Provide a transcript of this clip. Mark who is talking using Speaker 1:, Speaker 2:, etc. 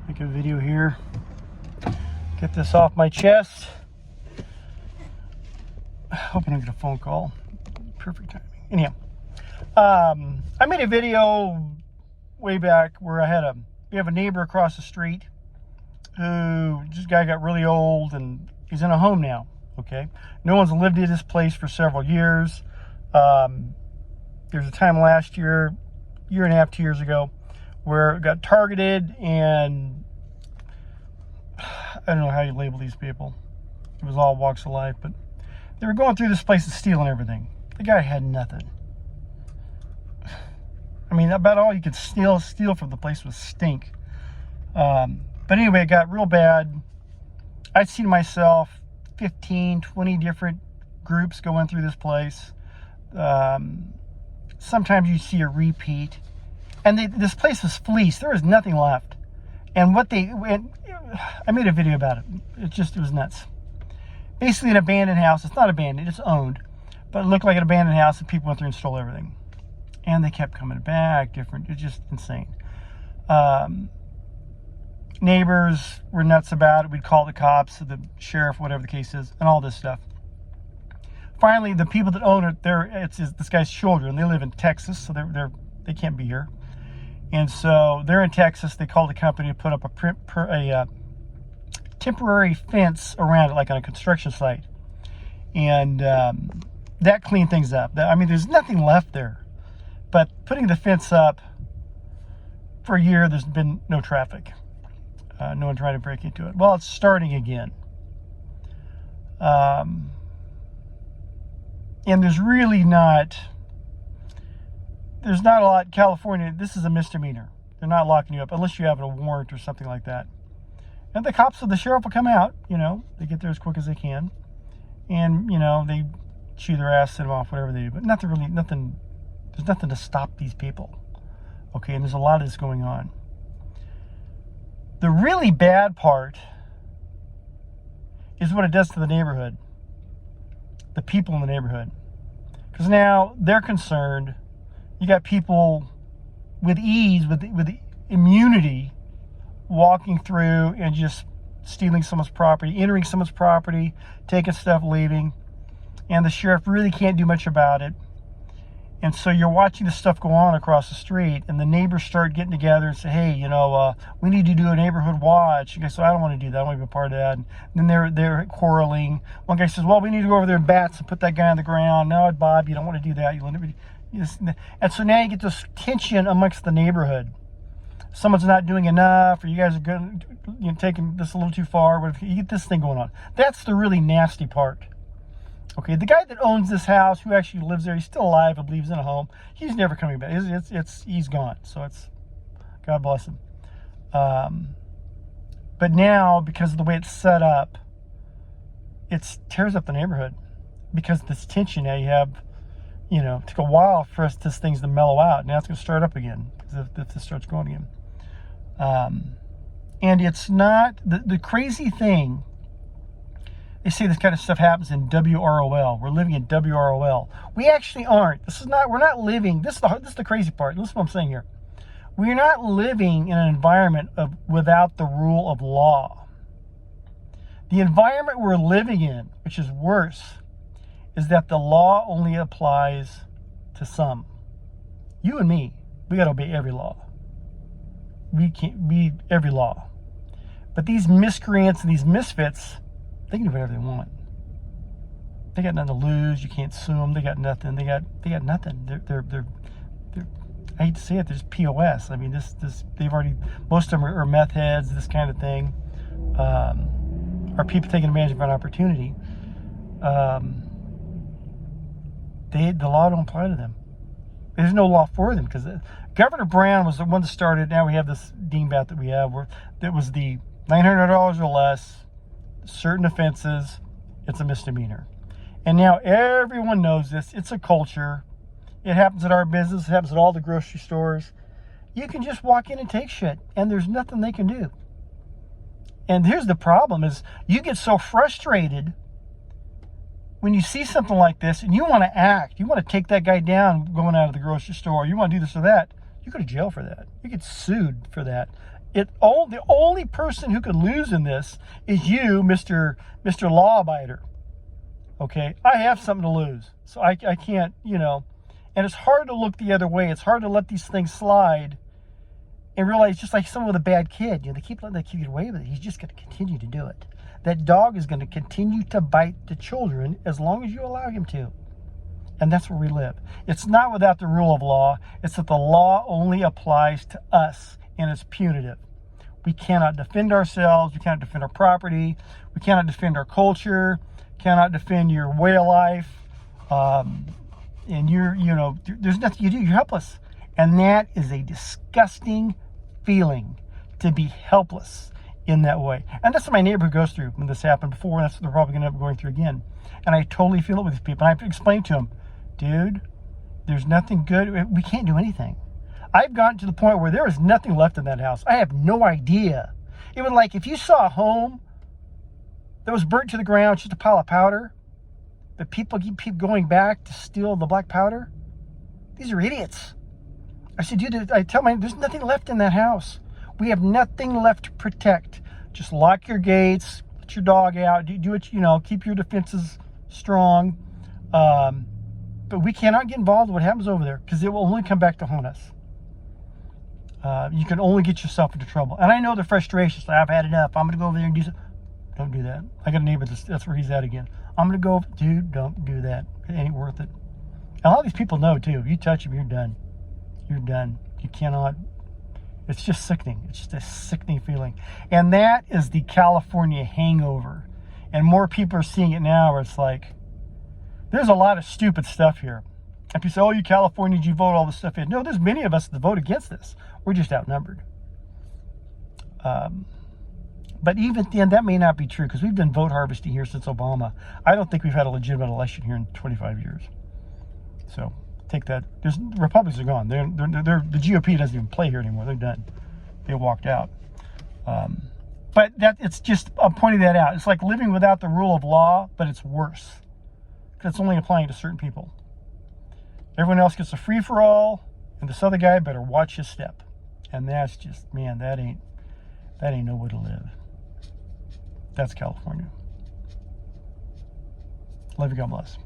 Speaker 1: Make a video here. Get this off my chest. Hoping I get a phone call. Perfect timing. Anyhow, I made a video way back where we have a neighbor across the street who, this guy got really old and he's in a home now. Okay, no one's lived in this place for several years. There's a time last year and a half, 2 years ago, where it got targeted, and I don't know how you label these people. It was all walks of life, but they were going through this place and stealing everything. The guy had nothing. I mean, about all you could steal from the place was stink. But anyway, it got real bad. I'd seen myself 15, 20 different groups going through this place. Sometimes you see a repeat. And this place was fleeced. There was nothing left. And I made a video about it. It was nuts. Basically an abandoned house. It's not abandoned, it's owned. But it looked like an abandoned house, and people went through and stole everything. And they kept coming back, it's just insane. Neighbors were nuts about it. We'd call the cops, the sheriff, whatever the case is, and all this stuff. Finally, the people that own it, it's this guy's children. They live in Texas, so they can't be here. And so they're in Texas. They called the company to put up a temporary fence around it, like on a construction site. And that cleaned things up. I mean, there's nothing left there. But putting the fence up for a year, there's been no traffic. No one trying to break into it. Well, it's starting again. And there's not a lot. California, this is a misdemeanor. They're not locking you up unless you have a warrant or something like that. And the cops or the sheriff will come out, they get there as quick as they can. And, they chew their ass, send them off, whatever they do. But there's nothing to stop these people. Okay, and there's a lot of this going on. The really bad part is what it does to the neighborhood. The people in the neighborhood. Because now they're concerned. You got people with ease, with immunity, walking through and just stealing someone's property, entering someone's property, taking stuff, leaving. And the sheriff really can't do much about it. And so you're watching this stuff go on across the street, and the neighbors start getting together and say, hey, we need to do a neighborhood watch. And guy says, I don't want to do that. I don't want to be a part of that. And then they're quarreling. One guy says, well, we need to go over there and bats and put that guy on the ground. No, Bob, you don't want to do that. And so now you get this tension amongst the neighborhood. Someone's not doing enough, or you guys are taking this a little too far. But you get this thing going on. That's the really nasty part. Okay, the guy that owns this house, who actually lives there, he's still alive, I believe he's in a home. He's never coming back. He's gone. So God bless him. But now, because of the way it's set up, it tears up the neighborhood. Because of this tension now you have, it took a while for this things to mellow out. Now it's going to start up again, if this starts going again. And it's not, the crazy thing, they say this kind of stuff happens in WROL. We're living in WROL. We actually aren't. We're not living, this is the crazy part. Listen to what I'm saying here. We're not living in an environment without the rule of law. The environment we're living in, which is worse, is that the law only applies to some. You and me, we got to obey every law. We can't be every law. But these miscreants and these misfits, they can do whatever they want. They got nothing to lose. You can't sue them. They got nothing. They got nothing. They're I hate to say it, there's POS. I mean, most of them are meth heads, this kind of thing. Are people taking advantage of an opportunity? The law don't apply to them. There's no law for them, because Governor Brown was the one that started. Now we have this dingbat that we have, where that was the $900 or less, certain offenses, it's a misdemeanor. And now everyone knows this. It's a culture. It happens at our business. It happens at all the grocery stores. You can just walk in and take shit, and there's nothing they can do. And here's the problem is you get so frustrated when you see something like this and you want to act. You want to take that guy down going out of the grocery store. You want to do this or that. You go to jail for that. You get sued for that. The only person who could lose in this is you, Mr. Law Abider. Okay, I have something to lose, so I can't, and it's hard to look the other way. It's hard to let these things slide and realize, just like someone with a bad kid, they keep letting that kid get away with it. He's just going to continue to do it. That dog is going to continue to bite the children as long as you allow him to. And that's where we live. It's not without the rule of law. It's that the law only applies to us, and it's punitive. We cannot defend ourselves. We cannot defend our property. We cannot defend our culture. Cannot defend your way of life. And there's nothing you do. You're helpless. And that is a disgusting feeling, to be helpless in that way. And that's what my neighborhood goes through when this happened before. And that's what they're probably going to end up going through again. And I totally feel it with these people. And I have to explain to them, dude, there's nothing good. We can't do anything. I've gotten to the point where there is nothing left in that house. I have no idea. It was like if you saw a home that was burnt to the ground, just a pile of powder, but people keep going back to steal the black powder. These are idiots. I said, dude, I tell there's nothing left in that house. We have nothing left to protect. Just lock your gates, let your dog out, do what, keep your defenses strong. But we cannot get involved in what happens over there, because it will only come back to haunt us. You can only get yourself into trouble. And I know the frustration. Like, I've had enough. I'm going to go over there and do something. Don't do that. I got a neighbor that's where he's at again. I'm going to go, dude, don't do that. It ain't worth it. And a lot of these people know, too. If you touch them, you're done. You're done. You cannot. It's just sickening. It's just a sickening feeling. And that is the California hangover. And more people are seeing it now, where it's like, there's a lot of stupid stuff here. And people say, oh, you Californians, you vote all this stuff in. No, there's many of us that vote against this. We're just outnumbered. But even then, that may not be true, because we've done vote harvesting here since Obama. I don't think we've had a legitimate election here in 25 years. So take that. The Republicans are gone. The GOP doesn't even play here anymore. They're done. They walked out. But it's just, I'm pointing that out. It's like living without the rule of law, but it's worse, because it's only applying to certain people. Everyone else gets a free-for-all, and this other guy better watch his step. And that's just, man, that ain't no way to live. That's California. Love you, God bless.